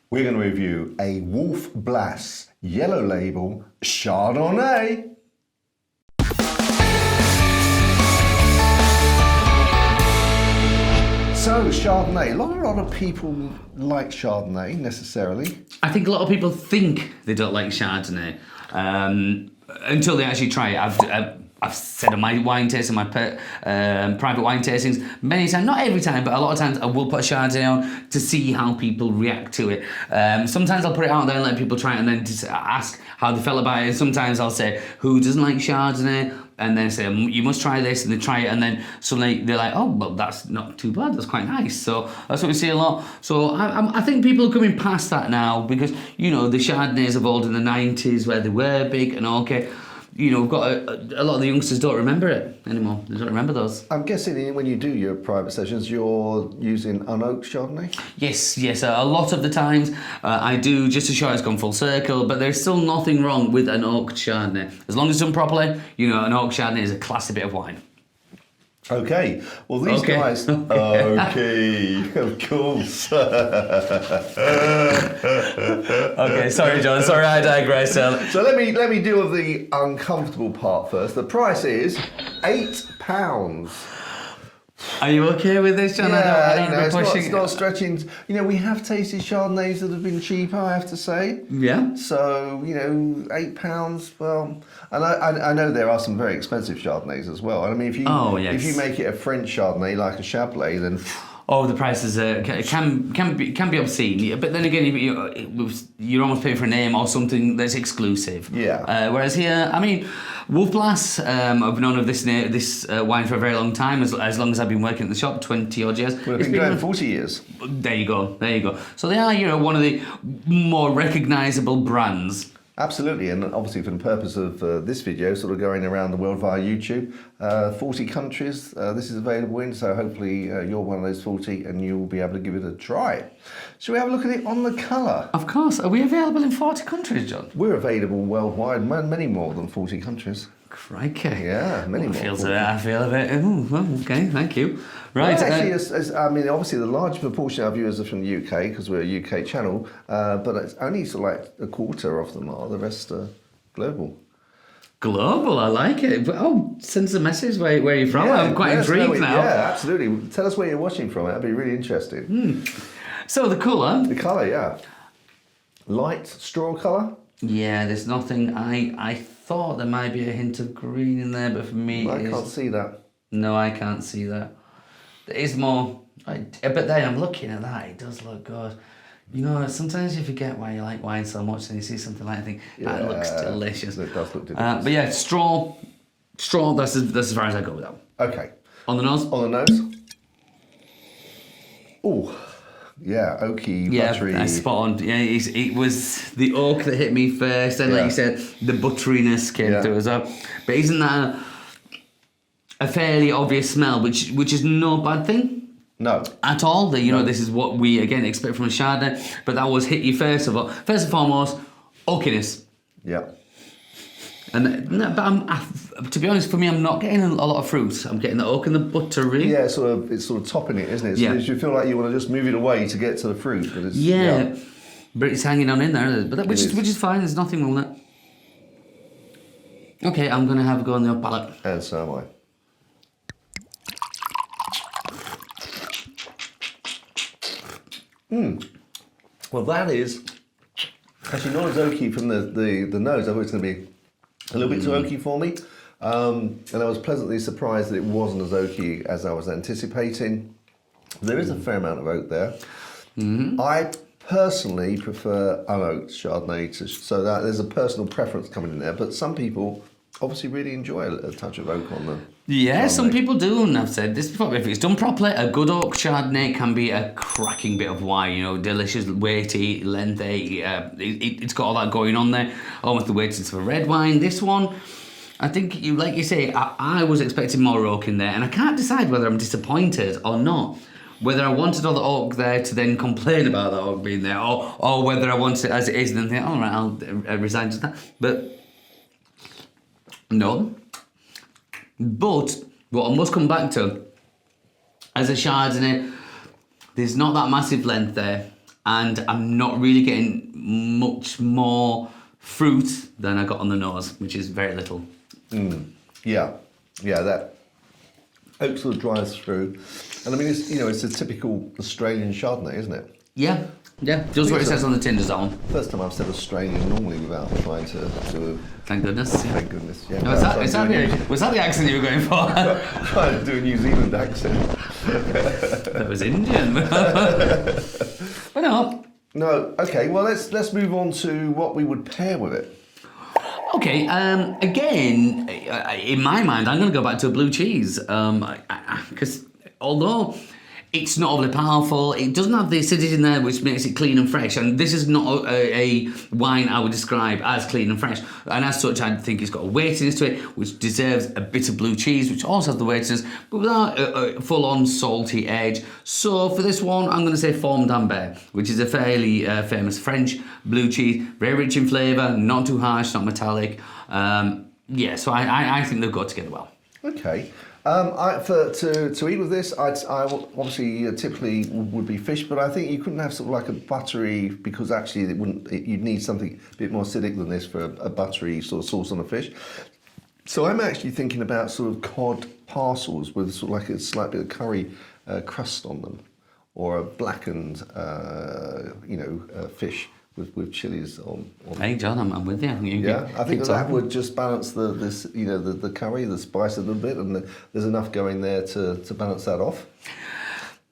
We're going to review a Wolf Blass yellow label Chardonnay. So, Chardonnay, a lot of people like Chardonnay, necessarily. I think a lot of people think they don't like Chardonnay until they actually try it. I've said on my wine tasting, my private wine tastings, many times, not every time, but a lot of times I will put a Chardonnay on to see how people react to it. Sometimes I'll put it out there and let people try it and then just ask how they felt about it. And sometimes I'll say, who doesn't like Chardonnay? And then say, you must try this, and they try it, and then suddenly they're like, oh, well, that's not too bad, that's quite nice. So that's what we see a lot. So I think people are coming past that now because, you know, the Chardonnays evolved in the 90s where they were big and okay. You know, we've got a lot of the youngsters don't remember it anymore. They don't remember those. I'm guessing when you do your private sessions, you're using unoaked Chardonnay? Yes. A lot of the times I do just to show it's gone full circle, but there's still nothing wrong with an oaked Chardonnay. As long as it's done properly, you know, an oaked Chardonnay is a classy bit of wine. Okay, well these guys... Okay, of course. Okay, sorry John, sorry I digress. So let me deal with the uncomfortable part first. The price is £8. Are you okay with this, John? Yeah, I don't it's not stretching. You know, we have tasted Chardonnays that have been cheaper, I have to say. Yeah. So, you know, £8, well... And I know there are some very expensive Chardonnays as well. I mean, if you make it a French Chardonnay, like a Chablais, then... Oh, the prices can be obscene. But then again, you're almost paying for a name or something that's exclusive. Yeah. Whereas here, I mean, Wolf Blass, I've known of this wine for a very long time, as long as I've been working at the shop, 20 odd years. Well, it's been going 40 years. There you go. So they are, you know, one of the more recognisable brands. Absolutely, and obviously for the purpose of this video, sort of going around the world via YouTube, 40 countries this is available in, so hopefully you're one of those 40 and you'll be able to give it a try. Shall we have a look at it on the colour? Of course. Are we available in 40 countries, John? We're available worldwide, many more than 40 countries. Crikey. Yeah, many more. I feel a bit, well, okay, thank you. Right. Well, actually, I mean, obviously the large proportion of our viewers are from the UK because we're a UK channel, but it's only sort of like a quarter of them are. The rest are global. Global, I like it. Oh, send us a message where you're from. I'm quite intrigued now. Yeah, absolutely. Tell us where you're watching from. That'd be really interesting. So the colour? The colour, yeah. Light straw colour? Yeah, there's nothing. I thought there might be a hint of green in there, but for me, I can't see that. No, I can't see that. There is more. But then I'm looking at that. It does look good. You know, sometimes you forget why you like wine so much, and you see something like that and think that looks delicious. It does look delicious. But yeah, straw. That's as far as I go with that. Okay. On the nose. On the nose. Oh. Yeah, oaky, buttery. Yeah, spot on. Yeah, it was the oak that hit me first, and like you said, the butteriness came through as well. But isn't that a fairly obvious smell, which is no bad thing? No. At all. You know, this is what we, again, expect from a Chardonnay, but that was hit you first of all. First and foremost, oakiness. Yeah. And but to be honest, for me, I'm not getting a lot of fruit. I'm getting the oak and the buttery. Yeah, it's sort of topping it, isn't it? So you feel like you want to just move it away to get to the fruit, but it's but it's hanging on in there, but which is fine. There's nothing wrong with that. Okay, I'm gonna have a go on the palate. And so am I. Well, that is actually not as oaky from the nose. I thought it was going to be a little bit too oaky for me. And I was pleasantly surprised that it wasn't as oaky as I was anticipating. There is a fair amount of oak there. I personally prefer unoaked Chardonnay, so that there's a personal preference coming in there, but some people obviously really enjoy a touch of oak on them. Yeah, Chardonnay. some people do, and I've said this before, if it's done properly, a good oak Chardonnay can be a cracking bit of wine, you know, delicious, weighty, lengthy, it's got all that going on there, almost the weightiness of a red wine. This one, I think, like you say, I was expecting more oak in there, and I can't decide whether I'm disappointed or not. Whether I wanted all the oak there to then complain about the oak being there, or whether I want it as it is and then think, all right, I'll resign to that. But no. But what I must come back to, as a Chardonnay, there's not that massive length there. and I'm not really getting much more fruit than I got on the nose, which is very little. Yeah, that oak sort of dries through, and I mean it's a typical Australian Chardonnay, isn't it? Yeah, just what it says on the tin is that one. First time I've said Australian normally without trying to. Thank goodness. Yeah. Thank goodness. Yeah. No, was that the accent you were going for? Trying to do a New Zealand accent. That was Indian. But no. No. Okay. Well, let's move on to what we would pair with it. Okay, again, in my mind, I'm going to go back to a blue cheese because although it's not overly powerful, it doesn't have the acidity in there which makes it clean and fresh, and this is not a wine I would describe as clean and fresh, and as such I think it's got a weightiness to it which deserves a bit of blue cheese, which also has the weightiness but without a full-on salty edge. So for this one I'm going to say Fore d'Ambert, which is a fairly famous French blue cheese, very rich in flavour, not too harsh, not metallic. So I think they've got together well. Okay. To eat with this, I obviously typically would be fish, but I think you couldn't have sort of like a buttery, because actually you'd need something a bit more acidic than this for a buttery sort of sauce on a fish. So I'm actually thinking about sort of cod parcels with sort of like a slight bit of curry crust on them, or a blackened fish with chilies on. Hey John, I'm with you. I think that would just balance the curry, the spice a little bit, and there's enough going there to balance that off.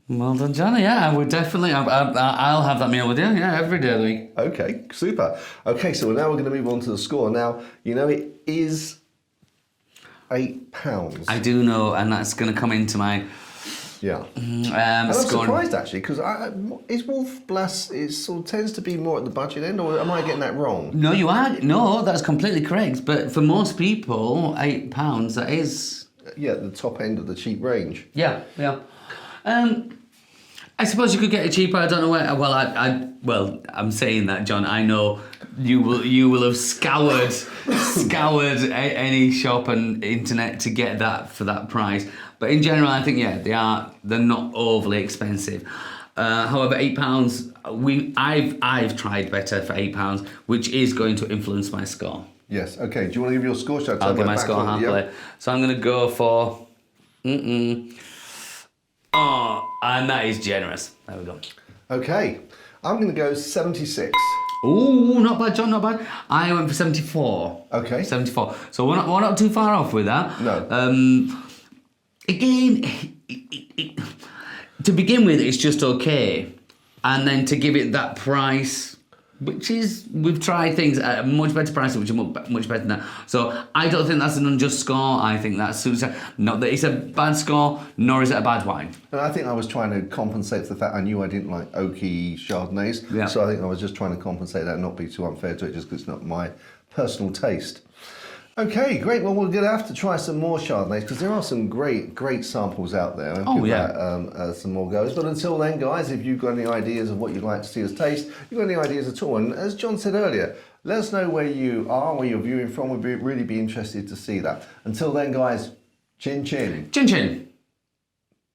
Well done, Johnny. Yeah, I would definitely. I'll have that meal with you. Yeah, every day of the week. Okay, super. Okay, so now we're going to move on to the score. Now it is £8. I do know, and that's going to come into my. Yeah. And I'm surprised actually, because is Wolf Blass sort of tends to be more at the budget end, or am I getting that wrong? No, you are. No, that's completely correct. But for most people, £8, that is. Yeah, the top end of the cheap range. Yeah. I suppose you could get it cheaper. I don't know where. Well, I'm saying that, John. I know you will have scoured any shop and internet to get that for that price. But in general, I think they're not overly expensive. However, £8. I've tried better for £8, which is going to influence my score. Yes. Okay. Do you want to give your score? I'll give my score happily. So I'm going to go for. Oh, and that is generous. There we go. Okay. I'm going to go 76. Ooh, not bad, John, not bad. I went for 74. Okay. 74. So we're not too far off with that. No. Again, to begin with, it's just okay. And then to give it that price, which is, we've tried things at a much better price, which are much better than that. So I don't think that's an unjust score. I think that's not that it's a bad score, nor is it a bad wine. And I think I was trying to compensate for the fact I knew I didn't like oaky Chardonnays. Yeah. So I think I was just trying to compensate that and not be too unfair to it, just because it's not my personal taste. Okay, great. Well, we're going to have to try some more Chardonnays, because there are some great samples out there. And give that some more goes. But until then, guys, if you've got any ideas of what you'd like to see us taste, if you've got any ideas at all, and as John said earlier, let us know where you are, where you're viewing from. We'd really be interested to see that. Until then, guys, chin chin. Chin chin.